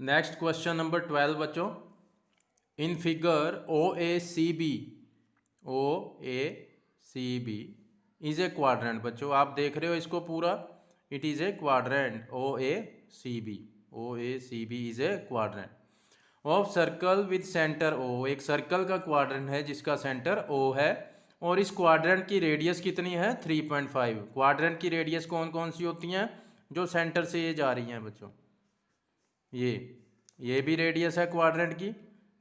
Next question number 12 बच्चों। In figure O A C B is a quadrant. बच्चों आप देख रहे हो इसको पूरा, it is a quadrant O A C B is a quadrant of circle with centre O. एक circle का क्वाड्रेंट है जिसका सेंटर ओ है और इस क्वाड्रेंट की रेडियस कितनी है 3.5। क्वाड्रेंट की रेडियस कौन कौन सी होती हैं जो सेंटर से ये जा रही हैं बच्चों, ये भी रेडियस है क्वाड्रेंट की,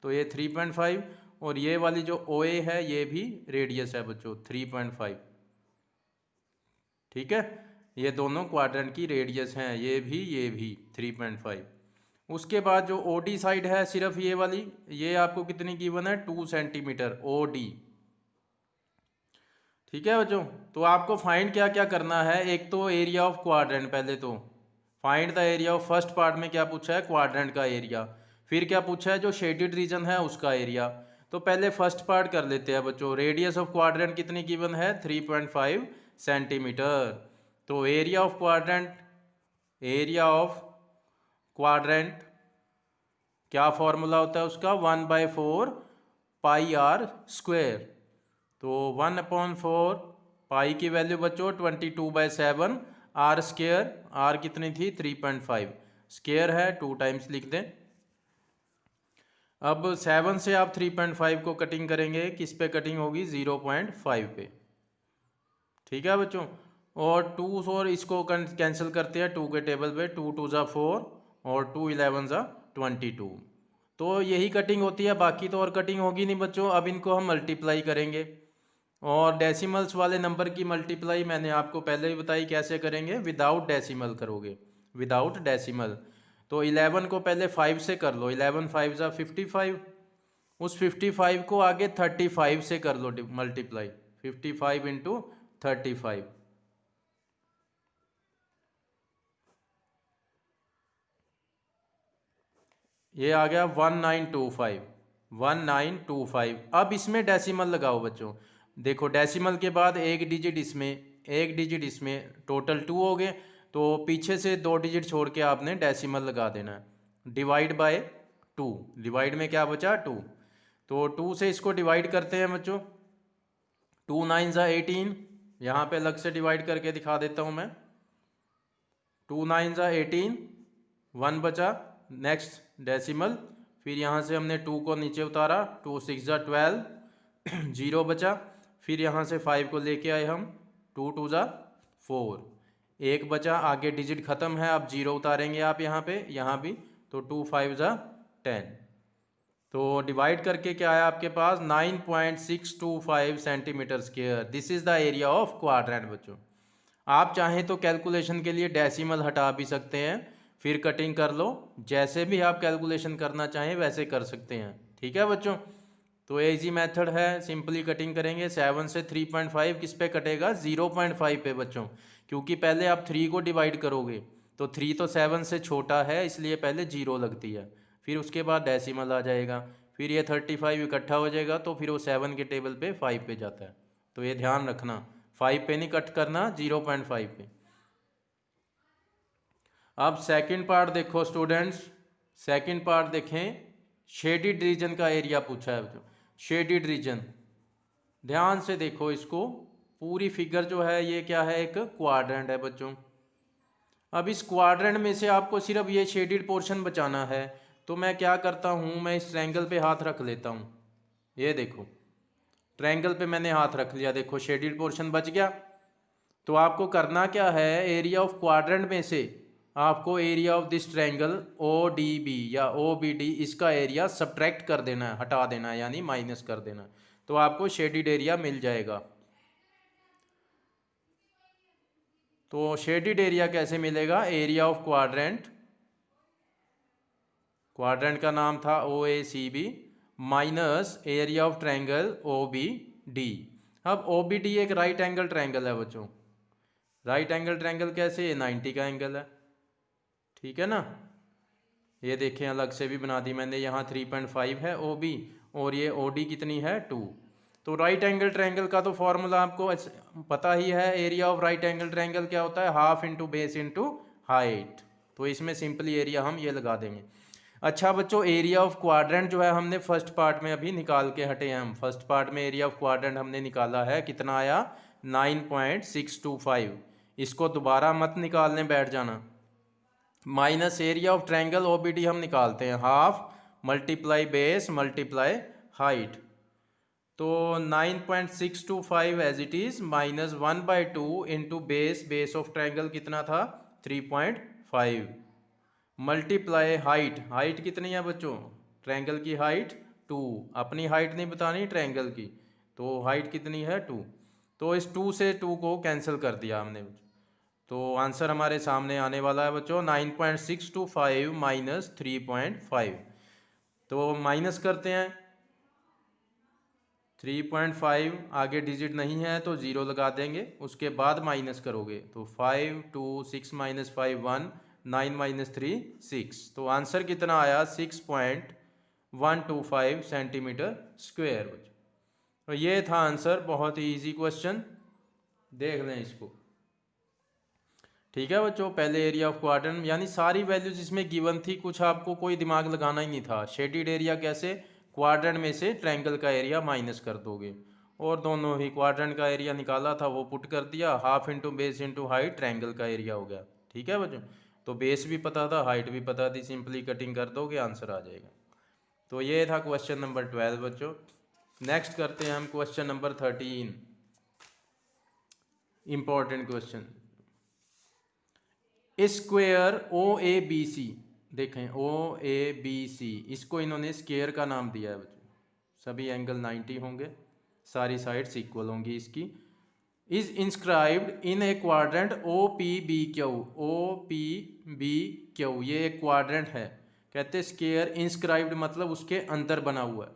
तो ये 3.5 और ये वाली जो ओ ए है ये भी रेडियस है बच्चों 3.5। ठीक है, ये दोनों क्वाड्रेंट की रेडियस हैं, ये भी 3.5। उसके बाद जो ओ डी साइड है सिर्फ ये वाली, ये आपको कितनी गिवन है 2 सेंटीमीटर ओ डी। ठीक है बच्चों, तो आपको फाइंड क्या क्या करना है। एक तो एरिया ऑफ क्वाड्रेंट, पहले तो find the area of first part में क्या पूछा है क्वाड्रेंट का एरिया, फिर क्या पूछा है जो शेडेड रीजन है उसका एरिया। तो पहले फर्स्ट पार्ट कर लेते हैं बच्चों। रेडियस ऑफ क्वाड्रेंट कितनी गिवन है 3.5 सेंटीमीटर। तो एरिया ऑफ क्वाड्रेंट क्या फॉर्मूला होता है उसका 1/4 पाई आर स्क्वेयर। तो 1/4 पाई की वैल्यू बच्चों 22/7 आर स्क्वेयर, आर कितनी थी 3.5, स्क्वेयर है 2 टाइम्स लिख दें। अब 7 से आप 3.5 को कटिंग करेंगे, किस पे कटिंग होगी 0.5 पे। ठीक है बच्चों, और 2 और इसको कैंसिल करते हैं 2 के टेबल पे, 2 2 ज़ा 4 और 2 11 ज़ा 22। तो यही कटिंग होती है, बाकी तो और कटिंग होगी नहीं बच्चों। अब इनको हम मल्टीप्लाई करेंगे और डेसिमल्स वाले नंबर की मल्टीप्लाई मैंने आपको पहले ही बताई कैसे करेंगे, विदाउट डेसिमल करोगे, विदाउट डेसिमल। तो 11 को पहले 5 से कर लो, 11 5 ज़ा 55, उस 55 को आगे 35 से कर लो मल्टीप्लाई, 55 इंटू 35। ये आ गया 1925। अब इसमें डेसिमल लगाओ बच्चों। देखो डेसिमल के बाद एक डिजिट इसमें, टोटल 2 हो गए। तो पीछे से 2 डिजिट छोड़ के आपने डेसिमल लगा देना है। डिवाइड बाय 2, डिवाइड में क्या बचा 2, तो 2 से इसको डिवाइड करते हैं बच्चों। 2 9 ज़ा 18, यहाँ पे अलग से डिवाइड करके दिखा देता हूँ मैं। 2 9 ज़ा 18, 1 बचा, नेक्स्ट डेसिमल, फिर यहाँ से हमने 2 को नीचे उतारा, 2 6 ज़ा 12, 0 बचा, फिर यहाँ से 5 को लेके आए हम, 2 2 ज़ा 4, 1 बचा, आगे डिजिट ख़त्म है, अब 0 उतारेंगे आप यहाँ पे, यहाँ भी, तो 2 5 ज़ा 10। तो डिवाइड करके क्या आया आपके पास 9.625 centimetre square. This is the area of quadrant बच्चों। आप चाहें तो कैलकुलेशन के लिए डेसिमल हटा भी सकते हैं, फिर कटिंग कर लो, जैसे भी आप कैलकुलेशन करना चाहें वैसे कर सकते हैं। ठीक है बच्चों, तो इजी मेथड है, सिंपली कटिंग करेंगे। 7 से 3.5 किस पे कटेगा 0.5 पे बच्चों, क्योंकि पहले आप 3 को डिवाइड करोगे तो 3 तो 7 से छोटा है, इसलिए पहले 0 लगती है, फिर उसके बाद डेसिमल आ जाएगा, फिर ये 35 इकट्ठा हो जाएगा, तो फिर वो 7 के टेबल पे 5 पे जाता है। तो ये ध्यान रखना, 5 पे नहीं कट करना, 0.5 पे। अब सेकंड पार्ट देखो स्टूडेंट्स, सेकंड पार्ट देखें, शेडिड रीजन का एरिया पूछा है बच्चों। शेडिड रीजन, ध्यान से देखो इसको, पूरी फिगर जो है ये क्या है, एक क्वाड्रेंट है बच्चों। अब इस क्वाड्रेंट में से आपको सिर्फ ये शेडिड पोर्शन बचाना है, तो मैं क्या करता हूँ, मैं इस ट्रायंगल पे हाथ रख लेता हूँ। ये देखो ट्रायंगल पे मैंने हाथ रख लिया, देखो शेडिड पोर्शन बच गया। तो आपको करना क्या है, एरिया ऑफ क्वाड्रेंट में से आपको area of this triangle O D B या ओ बी डी, इसका एरिया सब्ट्रैक्ट कर देना है, हटा देना है, यानी माइनस कर देना है, तो आपको शेडिड एरिया मिल जाएगा। तो शेडिड एरिया कैसे मिलेगा, एरिया ऑफ क्वाड्रेंट, क्वाड्रेंट का नाम था O A C B, minus area of triangle O B D. अब ओ बी डी एक राइट एंगल ट्रायंगल है बच्चों। राइट एंगल ट्रायंगल कैसे, 90 का एंगल है। ठीक है ना, ये देखें अलग से भी बना दी मैंने, यहाँ 3.5 है ओ बी और ये ओ डी कितनी है 2। तो राइट एंगल ट्रायंगल का तो फॉर्मूला आपको पता ही है, area of right angle triangle क्या होता है, half into base into height. तो इसमें सिंपली एरिया हम ये लगा देंगे। अच्छा बच्चों, एरिया ऑफ क्वाड्रेंट जो है हमने फर्स्ट पार्ट में अभी निकाल के हटे हैं। हम फर्स्ट पार्ट में एरिया ऑफ क्वाड्रेंट हमने निकाला है, कितना आया 9.625। इसको दोबारा मत निकालने बैठ जाना। Minus area of triangle OBD हम निकालते हैं, half multiply base multiply height. तो 9.625 as it is minus 1/2 into base of triangle कितना था 3.5 मल्टीप्लाई हाइट। हाइट कितनी है बच्चों, ट्रायंगल की हाइट 2। अपनी हाइट नहीं बतानी ट्रायंगल की, तो हाइट कितनी है 2। तो इस 2 से 2 को कैंसिल कर दिया हमने, तो आंसर हमारे सामने आने वाला है बच्चों 9.625 माइनस 3.5। तो माइनस करते हैं 3.5, आगे डिजिट नहीं है तो ज़ीरो लगा देंगे, उसके बाद माइनस करोगे तो 5 2 6 माइनस 5 1 9 माइनस 3 6। तो आंसर कितना आया 6.125 सेंटीमीटर स्क्वायर। तो ये था आंसर, बहुत ही इजी क्वेश्चन, देख लें इसको। ठीक है बच्चों, पहले एरिया ऑफ क्वाड्रेंट यानी सारी वैल्यूज इसमें गिवन थी, कुछ आपको कोई दिमाग लगाना ही नहीं था। शेडिड एरिया कैसे, क्वाड्रेंट में से ट्रायंगल का एरिया माइनस कर दोगे, और दोनों ही क्वाड्रेंट का एरिया निकाला था वो पुट कर दिया, half into base into height triangle का एरिया हो गया। ठीक है बच्चों, तो बेस भी पता था हाइट भी पता थी, सिंपली कटिंग कर दोगे आंसर आ जाएगा। तो ये था क्वेश्चन नंबर 12 बच्चों। नेक्स्ट करते हैं हम question number 13, important question. Square O A B C, देखें ओ ए बी सी, इसको इन्होंने स्क्वेयर का नाम दिया है बच्चों। सभी एंगल 90 होंगे, सारी साइड्स इक्वल होंगी इसकी। Is inscribed in a quadrant O P B Q, O P B Q, ये एक क्वाड्रेंट है। कहते स्क्वेयर इंस्क्राइब्ड मतलब उसके अंदर बना हुआ है।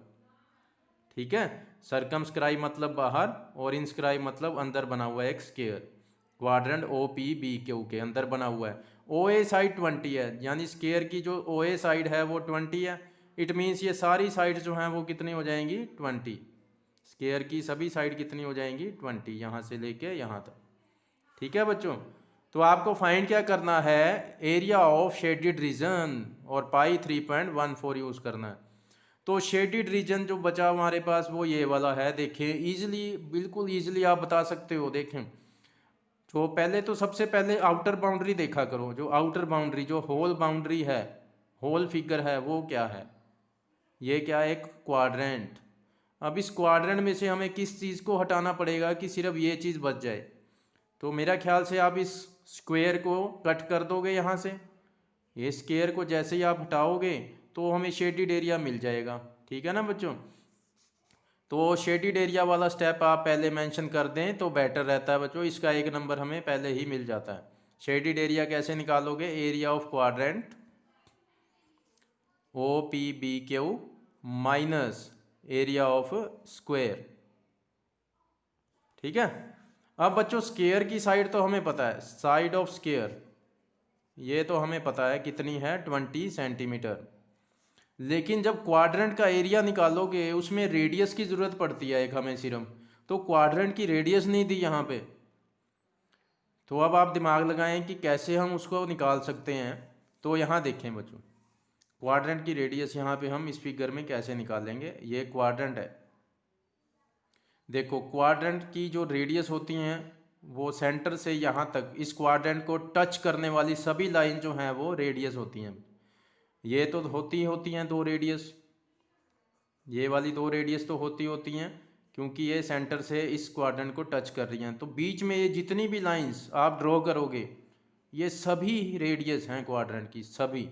ठीक है, सर्कमस्क्राइब मतलब बाहर और इंस्क्राइब मतलब अंदर बना हुआ है एक square. Quadrant O P B Q के अंदर बना हुआ है। ओ ए साइड 20 है, यानी स्क्वेयर की जो ओ ए साइड है वो 20 है। इट मीन्स ये सारी साइड जो हैं वो कितनी हो जाएंगी 20। स्क्वेयर की सभी साइड कितनी हो जाएंगी 20, यहाँ से लेके यहाँ तक। ठीक है बच्चों, तो आपको फाइंड क्या करना है, एरिया ऑफ शेडिड रीजन, और पाई 3.14 यूज़ करना है। तो शेडिड रीजन जो बचा हमारे पास वो ये वाला है। देखें इजीली, बिल्कुल इजीली आप बता सकते हो। देखें तो पहले तो सबसे पहले आउटर बाउंड्री देखा करो, जो आउटर बाउंड्री जो होल बाउंड्री है, होल फिगर है वो क्या है, ये क्या है एक क्वाड्रेंट। अब इस क्वाड्रेंट में से हमें किस चीज़ को हटाना पड़ेगा कि सिर्फ ये चीज़ बच जाए। तो मेरा ख्याल से आप इस स्क्वायर को कट कर दोगे यहाँ से, ये स्क्वायर को जैसे ही आप हटाओगे तो हमें शेडिड एरिया मिल जाएगा। ठीक है ना बच्चों, तो शेडिड एरिया वाला स्टेप आप पहले मेंशन कर दें तो बेटर रहता है बच्चों, इसका 1 नंबर हमें पहले ही मिल जाता है। शेडिड एरिया कैसे निकालोगे, area of quadrant O P B Q minus area of square. ठीक है, अब बच्चों स्क्वायर की साइड तो हमें पता है, साइड ऑफ स्क्वायर ये तो हमें पता है कितनी है 20 सेंटीमीटर। लेकिन जब क्वाड्रेंट का एरिया निकालोगे उसमें रेडियस की ज़रूरत पड़ती है एक हमें सिर्फ, तो क्वाड्रेंट की रेडियस नहीं दी यहाँ पे। तो अब आप दिमाग लगाएं कि कैसे हम उसको निकाल सकते हैं। तो यहाँ देखें बच्चों, क्वाड्रेंट की रेडियस यहाँ पे हम इस फिगर में कैसे निकालेंगे। ये क्वाड्रेंट है, देखो क्वाड्रेंट की जो रेडियस होती हैं वो सेंटर से यहाँ तक इस क्वाड्रेंट को टच करने वाली सभी लाइन जो हैं वो रेडियस होती हैं। ये तो होती हैं 2 रेडियस, ये वाली 2 रेडियस तो होती हैं क्योंकि ये सेंटर से इस क्वाड्रेंट को टच कर रही हैं। तो बीच में ये जितनी भी लाइंस आप ड्रॉ करोगे ये सभी रेडियस हैं क्वाड्रेंट की, सभी।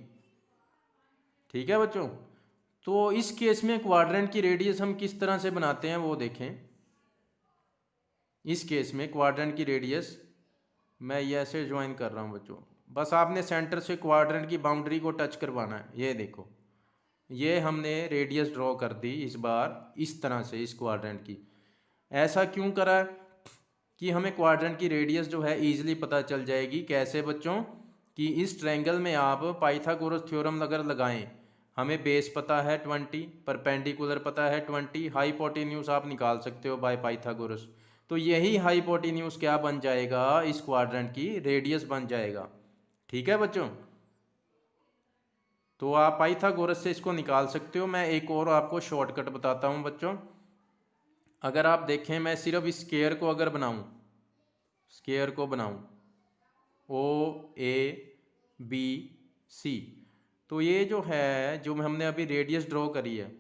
ठीक है बच्चों, तो इस केस में क्वाड्रेंट की रेडियस हम किस तरह से बनाते हैं वो देखें। इस केस में क्वाड्रेंट की रेडियस मैं ये ऐसे ज्वाइन कर रहा हूँ बच्चों, बस आपने सेंटर से क्वाड्रेंट की बाउंड्री को टच करवाना है। ये देखो, ये हमने रेडियस ड्रॉ कर दी इस बार इस तरह से इस क्वाड्रेंट की। ऐसा क्यों करा कि हमें क्वाड्रेंट की रेडियस जो है ईजिली पता चल जाएगी। कैसे बच्चों, कि इस ट्रायंगल में आप पाइथागोरस थ्योरम अगर लगाएं, हमें बेस पता है 20, परपेंडिकुलर पता है 20, हाइपोटेन्यूज आप निकाल सकते हो बाय पाइथागोरस। तो यही हाइपोटेन्यूज क्या बन जाएगा, इस क्वाड्रेंट की रेडियस बन जाएगा। ठीक है बच्चों, तो आप पाइथागोरस से इसको निकाल सकते हो। मैं एक और आपको शॉर्टकट बताता हूँ बच्चों। अगर आप देखें, मैं सिर्फ इस स्क्वायर को अगर बनाऊँ, स्क्वायर को बनाऊँ OABC, तो ये जो है, जो हमने अभी रेडियस ड्रॉ करी है,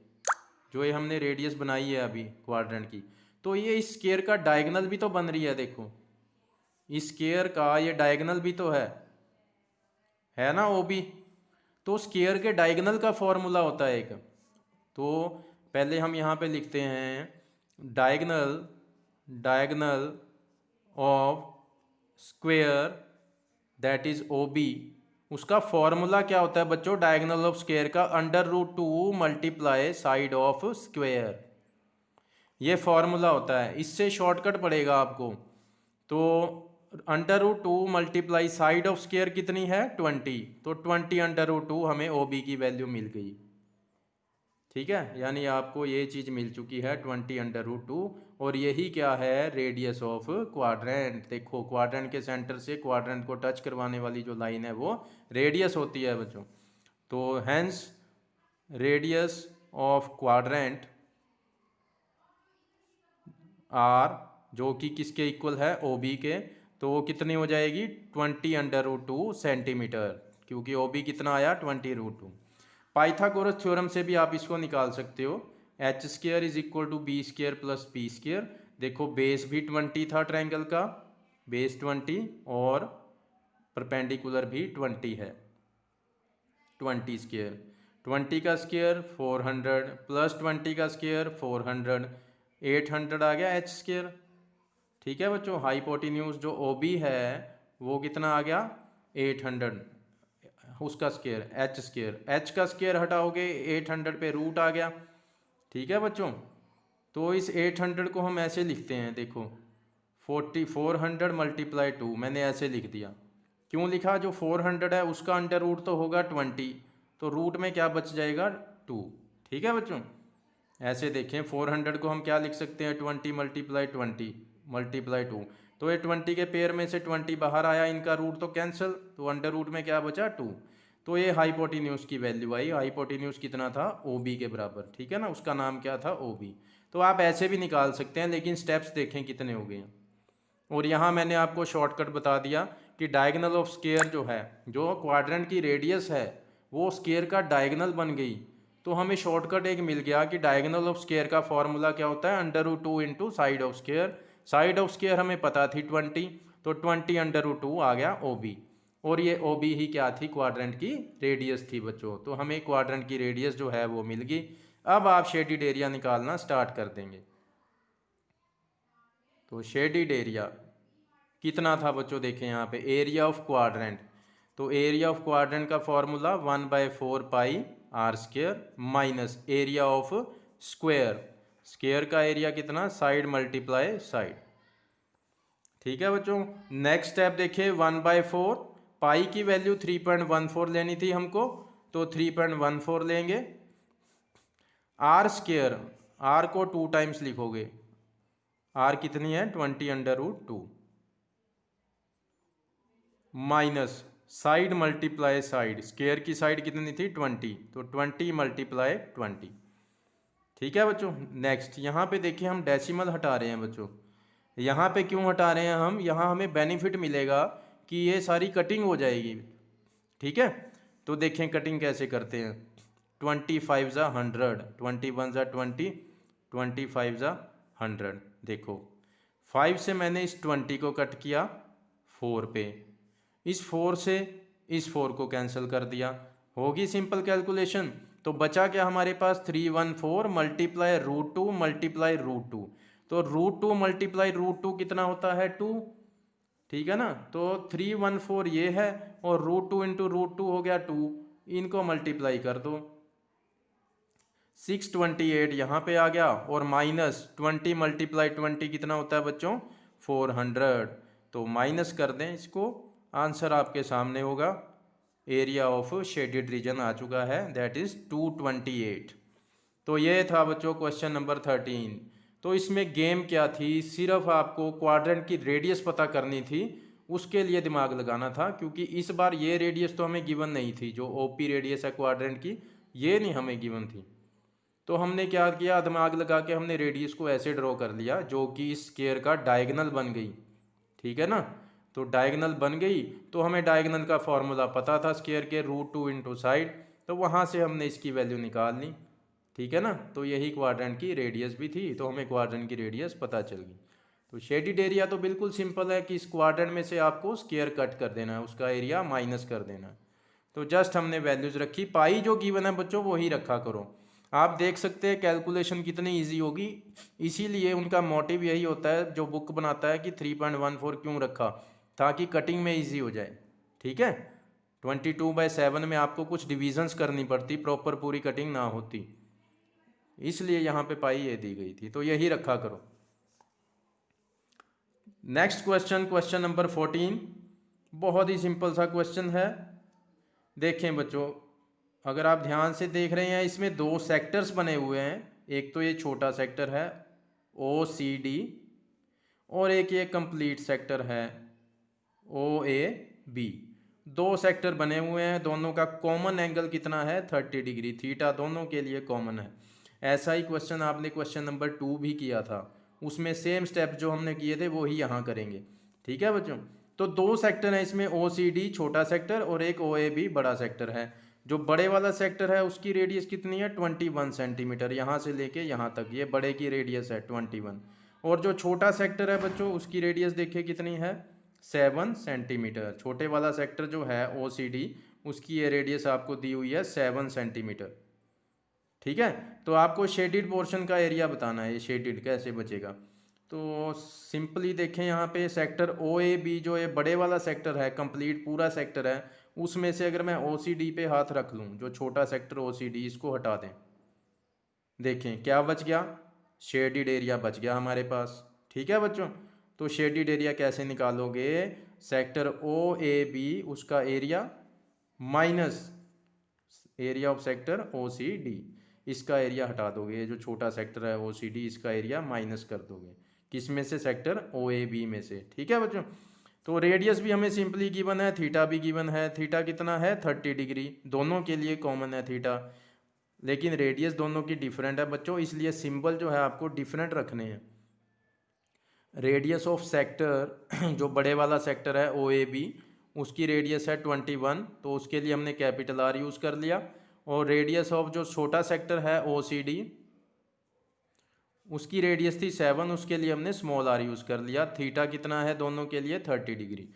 जो ये हमने रेडियस बनाई है अभी क्वाड्रेंट की, तो ये इस स्क्वायर का डायगोनल भी तो बन रही है। देखो इस स्क्वायर का ये डायगोनल भी तो है ना OB। तो स्क्वायर के डायगोनल का फॉर्मूला होता है एक। तो पहले हम यहाँ पे लिखते हैं diagonal, diagonal of square that is OB। उसका फॉर्मूला क्या होता है बच्चों? डायगोनल ऑफ स्क्वायर का √2 मल्टीप्लाई साइड ऑफ स्क्वायर, ये फॉर्मूला होता है। इससे शॉर्टकट पड़ेगा आपको। तो √2 मल्टीप्लाई साइड ऑफ स्क्वायर कितनी है? 20। तो 20 √2 हमें OB की वैल्यू मिल गई। ठीक है, यानी आपको ये चीज़ मिल चुकी है 20 √2। और यही क्या है? Radius of quadrant. देखो क्वाड्रेंट के सेंटर से क्वाड्रेंट को टच करवाने वाली जो लाइन है वो रेडियस होती है बच्चों। तो hence radius of quadrant R, जो कि किसके इक्वल है? OB के। तो वो कितनी हो जाएगी? 20 √2 सेंटीमीटर, क्योंकि OB कितना आया? 20 √2। पाइथागोरस थ्योरम से भी आप इसको निकाल सकते हो। h² is equal to B² plus P²। देखो बेस भी 20 था ट्रायंगल का, बेस 20, और परपेंडिकुलर भी 20 है। 20² 20 का स्क्वायर 400 प्लस 20 का स्क्वायर 400, 800 आ गया h²। ठीक है बच्चों, हाइपोटेन्यूज जो OB है वो कितना आ गया? 800, उसका स्क्वायर h²। h का स्क्वायर हटाओगे 800 पे रूट आ गया। ठीक है बच्चों, तो इस 800 को हम ऐसे लिखते हैं। देखो 400 मल्टीप्लाई 2 मैंने ऐसे लिख दिया। क्यों लिखा? जो 400 है उसका अंडर रूट तो होगा 20, तो रूट में क्या बच जाएगा? 2। ठीक है बच्चों, ऐसे देखें 400 को हम क्या लिख सकते हैं? 20 मल्टीप्लाई 20 मल्टीप्लाई 2। तो ये 20 के पेयर में से 20 बाहर आया, इनका रूट तो कैंसिल, तो अंडर रूट में क्या बचा? 2। तो ये हाइपोटेन्यूज की वैल्यू आई। हाइपोटेन्यूज कितना था? OB के बराबर। ठीक है ना, उसका नाम क्या था? OB। तो आप ऐसे भी निकाल सकते हैं, लेकिन स्टेप्स देखें कितने हो गए हैं। और यहाँ मैंने आपको शॉर्टकट बता दिया कि डायगोनल ऑफ स्क्वायर जो है, जो क्वाड्रेंट की रेडियस है वो स्क्वायर का डायगोनल बन गई। तो हमें शॉर्टकट एक मिल गया कि डायगोनल ऑफ स्क्वायर का फॉर्मूला क्या होता है? √2 into side of square. Side of square हमें पता थी 20, तो 20 √2 आ गया OB। और ये OB ही क्या थी? क्वाड्रेंट की रेडियस थी बच्चों। तो हमें क्वाड्रेंट की रेडियस जो है वो मिल गई। अब आप शेडिड एरिया निकालना स्टार्ट कर देंगे। तो शेडिड एरिया कितना था बच्चों? देखें यहाँ पे एरिया ऑफ क्वाड्रेंट। तो एरिया ऑफ क्वाड्रेंट का formula 1/4 pi r² minus area of square. Square का एरिया कितना? Side multiply side. ठीक है बच्चों, नेक्स्ट स्टेप देखिए 1/4 पाई की वैल्यू 3.14 लेनी थी हमको, तो 3.14 लेंगे। r², r को 2 टाइम्स लिखोगे। r कितनी है? 20 √2 minus side multiply side. Square की साइड कितनी थी? 20, तो 20 मल्टीप्लाई 20। ठीक है बच्चों, नेक्स्ट यहाँ पे देखिए हम डेसिमल हटा रहे हैं बच्चों। यहाँ पे क्यों हटा रहे हैं हम? यहाँ हमें बेनिफिट मिलेगा कि ये सारी कटिंग हो जाएगी। ठीक है, तो देखें कटिंग कैसे करते हैं। 25 ज़ा 100, 21 ज़ा 20, 25 ज़ा 100। देखो 5 से मैंने इस 20 को कट किया 4 पे, इस 4 से इस 4 को कैंसिल कर दिया। होगी सिंपल कैलकुलेशन। तो बचा क्या हमारे पास? 314 मल्टीप्लाई √2 मल्टीप्लाई √2। तो √2 मल्टीप्लाई √2 कितना होता है? 2। ठीक है ना, तो 314 ये है और √2 इंटू √2 हो गया 2। इनको मल्टीप्लाई कर दो, 628 यहाँ पे आ गया, और माइनस 20 मल्टीप्लाई 20 कितना होता है बच्चों? 400। तो माइनस कर दें इसको, आंसर आपके सामने होगा। एरिया ऑफ शेडेड रीजन आ चुका है, दैट इज 228। तो ये था बच्चों क्वेश्चन नंबर 13। तो इसमें गेम क्या थी? सिर्फ आपको क्वाड्रेंट की रेडियस पता करनी थी उसके लिए दिमाग लगाना था, क्योंकि इस बार ये रेडियस तो हमें गिवन नहीं थी, जो ओपी रेडियस है क्वाड्रेंट की, ये नहीं हमें गिवन थी। तो हमने क्या किया, दिमाग लगा के हमने रेडियस को ऐसे ड्रॉ कर लिया जो कि इस स्क्वायर का डायगोनल बन गई, ठीक है ना। तो डायगोनल बन गई, तो हमें डायगोनल का फॉर्मूला पता था स्क्वायर के, √2 इंटू साइड, तो वहाँ से हमने इसकी वैल्यू निकाल ली, ठीक है ना। तो यही क्वाड्रेंट की रेडियस भी थी, तो हमें क्वाड्रेंट की रेडियस पता चल गई। तो शेडिड एरिया तो बिल्कुल सिंपल है कि इस क्वाड्रेंट में से आपको स्क्वायर कट कर देना है, उसका एरिया माइनस कर देना है। तो जस्ट हमने वैल्यूज रखी, पाई जो गिवन है बच्चों वही रखा करो। आप देख सकते हैं कैलकुलेशन कितनी इजी होगी, इसीलिए उनका मोटिव यही होता है जो बुक बनाता है कि 3.14 क्यों रखा, ताकि कटिंग में इजी हो जाए, ठीक है। 22/7 में आपको कुछ डिविजन्स करनी पड़ती, प्रॉपर पूरी कटिंग ना होती, इसलिए यहाँ पे पाई ये दी गई थी, तो यही रखा करो। नेक्स्ट क्वेश्चन, क्वेश्चन नंबर 14, बहुत ही सिंपल सा क्वेश्चन है। देखें बच्चों, अगर आप ध्यान से देख रहे हैं, इसमें दो सेक्टर्स बने हुए हैं, एक तो ये छोटा सेक्टर है OCD, और एक ये कंप्लीट सेक्टर है OAB। दो सेक्टर बने हुए हैं, दोनों का कॉमन एंगल कितना है, 30 डिग्री, थीटा दोनों के लिए कॉमन है। ऐसा ही क्वेश्चन आपने क्वेश्चन नंबर 2 भी किया था, उसमें सेम स्टेप जो हमने किए थे वो ही यहाँ करेंगे, ठीक है बच्चों। तो दो सेक्टर हैं इसमें, OCD छोटा सेक्टर और एक OAB बड़ा सेक्टर है। जो बड़े वाला सेक्टर है उसकी रेडियस कितनी है, 21 सेंटीमीटर, यहाँ से लेके यहाँ तक, ये बड़े की रेडियस है 21। और जो छोटा सेक्टर है बच्चों उसकी रेडियस देखिए कितनी है, 7 सेंटीमीटर। छोटे वाला सेक्टर जो है OCD, उसकी ये रेडियस आपको दी हुई है 7 सेंटीमीटर, ठीक है। तो आपको शेडिड पोर्शन का एरिया बताना है, ये शेडिड कैसे बचेगा। तो सिंपली देखें यहाँ पे सेक्टर OAB जो ये बड़े वाला सेक्टर है, कंप्लीट पूरा सेक्टर है, उसमें से अगर मैं OCD पे हाथ रख लूँ, जो छोटा सेक्टर OCD, इसको हटा दें, देखें क्या बच गया, शेडिड एरिया बच गया हमारे पास, ठीक है बच्चों। तो शेडिड एरिया कैसे निकालोगे, सेक्टर OAB उसका area minus area of sector OCD, इसका एरिया हटा दोगे, जो छोटा सेक्टर है OCD इसका एरिया माइनस कर दोगे, किस में से, सेक्टर OAB में से, ठीक है बच्चों। तो रेडियस भी हमें सिंपली गिवन है, थीटा भी गिवन है, थीटा कितना है 30 डिग्री, दोनों के लिए कॉमन है थीटा, लेकिन रेडियस दोनों की डिफरेंट है बच्चों, इसलिए सिंबल जो है आपको डिफरेंट रखने हैं। रेडियस ऑफ सेक्टर जो बड़े वाला सेक्टर है OAB, उसकी रेडियस है 21, तो उसके लिए हमने कैपिटल R यूज़ कर लिया। और रेडियस ऑफ जो छोटा सेक्टर है OCD, उसकी रेडियस थी 7, उसके लिए हमने स्मॉल r यूज़ कर लिया। थीटा कितना है दोनों के लिए, 30 डिग्री।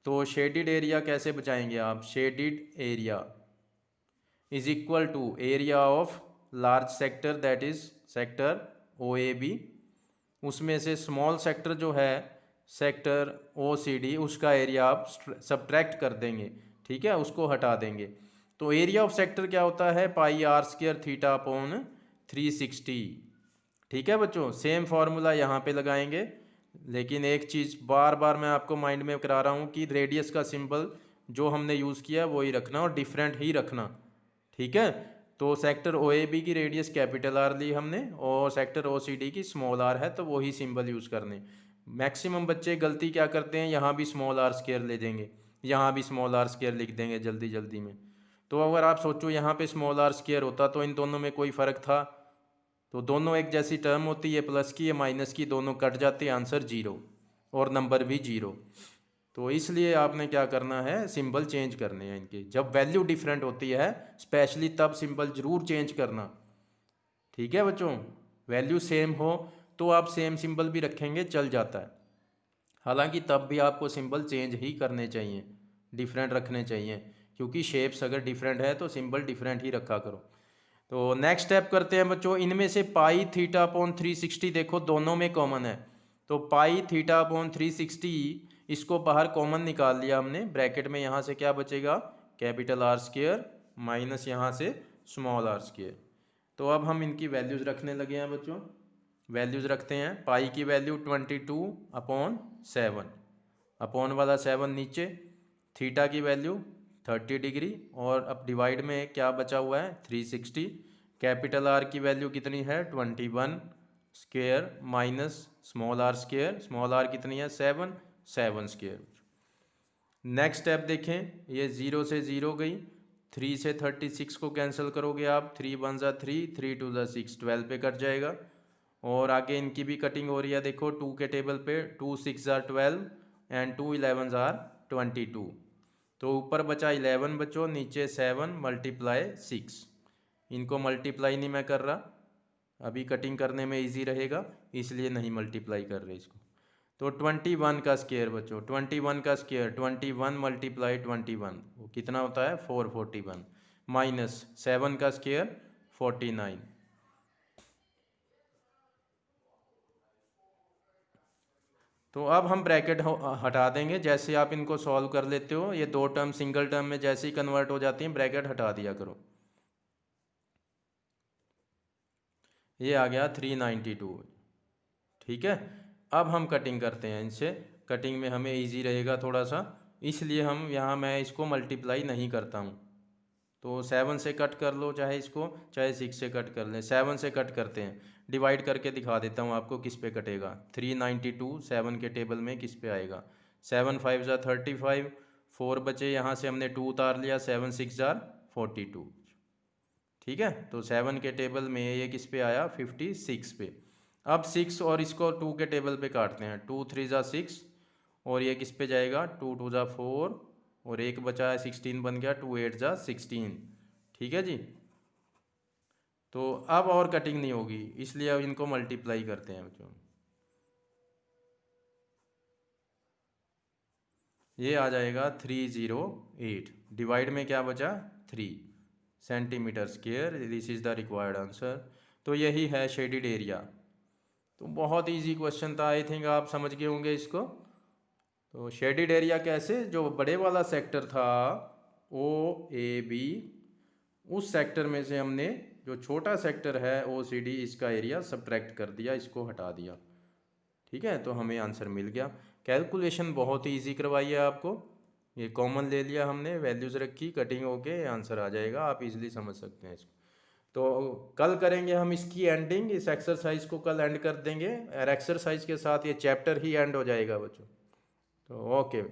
तो शेडिड एरिया कैसे बचाएंगे आप, shaded area is equal to area of large sector, that is sector OAB, उसमें से स्मॉल सेक्टर जो है सेक्टर OCD, उसका एरिया आप सब्ट्रैक्ट कर देंगे, ठीक है, उसको हटा देंगे। तो एरिया ऑफ सेक्टर क्या होता है, πr² थीटा अपॉन 360, ठीक है बच्चों। सेम फार्मूला यहाँ पे लगाएंगे, लेकिन एक चीज़ बार बार मैं आपको माइंड में करा रहा हूँ कि रेडियस का सिंबल जो हमने यूज़ किया वही रखना और डिफरेंट ही रखना, ठीक है। तो सेक्टर OAB की रेडियस कैपिटल R ली हमने, और सेक्टर OCD की स्मॉल r है, तो वही सिंबल यूज़ करने। मैक्सिमम बच्चे गलती क्या करते हैं, यहाँ भी स्मॉल r² ले देंगे, यहाँ भी स्मॉल r² लिख देंगे जल्दी जल्दी में। तो अगर आप सोचो यहाँ पे स्मॉल r² होता तो इन दोनों में कोई फ़र्क था, तो दोनों एक जैसी टर्म होती है, प्लस की या माइनस की, दोनों कट जाते हैं, आंसर 0 और नंबर भी 0। तो इसलिए आपने क्या करना है, सिंबल चेंज करने हैं इनके, जब वैल्यू डिफरेंट होती है स्पेशली तब सिंबल जरूर चेंज करना, ठीक है बच्चों। वैल्यू सेम हो तो आप सेम सिंबल भी रखेंगे, चल जाता है, हालांकि तब भी आपको सिंबल चेंज ही करने चाहिए, डिफरेंट रखने चाहिए, क्योंकि शेप्स अगर डिफरेंट है तो सिंबल डिफरेंट ही रखा करो। तो नेक्स्ट स्टेप करते हैं बच्चों, इनमें से पाई थीटा अपॉन 360 देखो दोनों में कॉमन है, तो पाई थीटा अपॉन 360 इसको बाहर कॉमन निकाल लिया हमने, ब्रैकेट में यहाँ से क्या बचेगा, कैपिटल R² माइनस यहाँ से स्मॉल r²। तो अब हम इनकी वैल्यूज़ रखने लगे हैं बच्चों, वैल्यूज़ रखते हैं। पाई की वैल्यू 22/7, अपॉन वाला 7 नीचे, थीटा की वैल्यू 30 डिग्री, और अब डिवाइड में क्या बचा हुआ है 360, कैपिटल R की वैल्यू कितनी है 21² minus small r², small r कितनी है 7 7²। नेक्स्ट स्टेप देखें, ये 0 से 0 गई, 3 से 36 को कैंसिल करोगे आप, 3 वन ज़ा 3, 3 टू ज़ा 6, 12 पे कट जाएगा। और आगे इनकी भी कटिंग हो रही है, देखो 2 के टेबल पे, 2 6 ज़ार 12 एंड 2 11 ज़ार 22। तो ऊपर बचा 11 बच्चों, नीचे 7 मल्टीप्लाई 6। इनको मल्टीप्लाई नहीं मैं कर रहा, अभी कटिंग करने में इजी रहेगा इसलिए नहीं मल्टीप्लाई कर रहे इसको। तो 21 का स्क्वायर बच्चों, 21 का स्क्वायर, 21 मल्टीप्लाई 21 वो कितना होता है 441, माइनस 7 का स्क्वायर 49। तो अब हम ब्रैकेट हटा देंगे, जैसे आप इनको सॉल्व कर लेते हो, ये दो टर्म सिंगल टर्म में जैसे ही कन्वर्ट हो जाती हैं ब्रैकेट हटा दिया करो। ये आ गया 392। ठीक है, अब हम कटिंग करते हैं इनसे, कटिंग में हमें इजी रहेगा थोड़ा सा, इसलिए हम यहाँ मैं इसको मल्टीप्लाई नहीं करता हूँ। तो 7 से कट कर लो, चाहे इसको चाहे 6 से कट कर लें। 7 से कट करते हैं, डिवाइड करके दिखा देता हूँ आपको किस पे कटेगा। 392 7 के टेबल में किस पे आएगा, 7 5 ज़ा 35, 4 बचे, यहाँ से हमने 2 उतार लिया, 7 6 ज़ार 42। ठीक है, तो 7 के टेबल में ये किस पे आया 56 पे। अब 6 और इसको 2 के टेबल पे काटते हैं, 2 3 ज़ा 6 और ये किस पे जाएगा 2 2 ज़ा 4 और एक बचा है 16 बन गया, 2 8 ज़ा 16। ठीक है जी, तो अब और कटिंग नहीं होगी इसलिए अब इनको मल्टीप्लाई करते हैं बच्चों। ये आ जाएगा 308, डिवाइड में क्या बचा 3 centimetre square, this is the required answer. तो यही है शेडिड एरिया। तो बहुत इजी क्वेश्चन था, आई थिंक आप समझ गए होंगे इसको। तो शेडिड एरिया कैसे, जो बड़े वाला सेक्टर था ओ ए बी, उस सेक्टर में से हमने जो छोटा सेक्टर है ओ सी डी, इसका एरिया सब्ट्रैक्ट कर दिया, इसको हटा दिया। ठीक है, तो हमें आंसर मिल गया। कैलकुलेशन बहुत ही ईजी करवाई है आपको, ये कॉमन ले लिया हमने, वैल्यूज़ रखी, कटिंग होके आंसर आ जाएगा, आप इजीली समझ सकते हैं इसको। तो कल करेंगे हम इसकी एंडिंग, इस एक्सरसाइज को कल एंड कर देंगे और एक्सरसाइज के साथ ये चैप्टर ही एंड हो जाएगा बच्चों। तो ओके।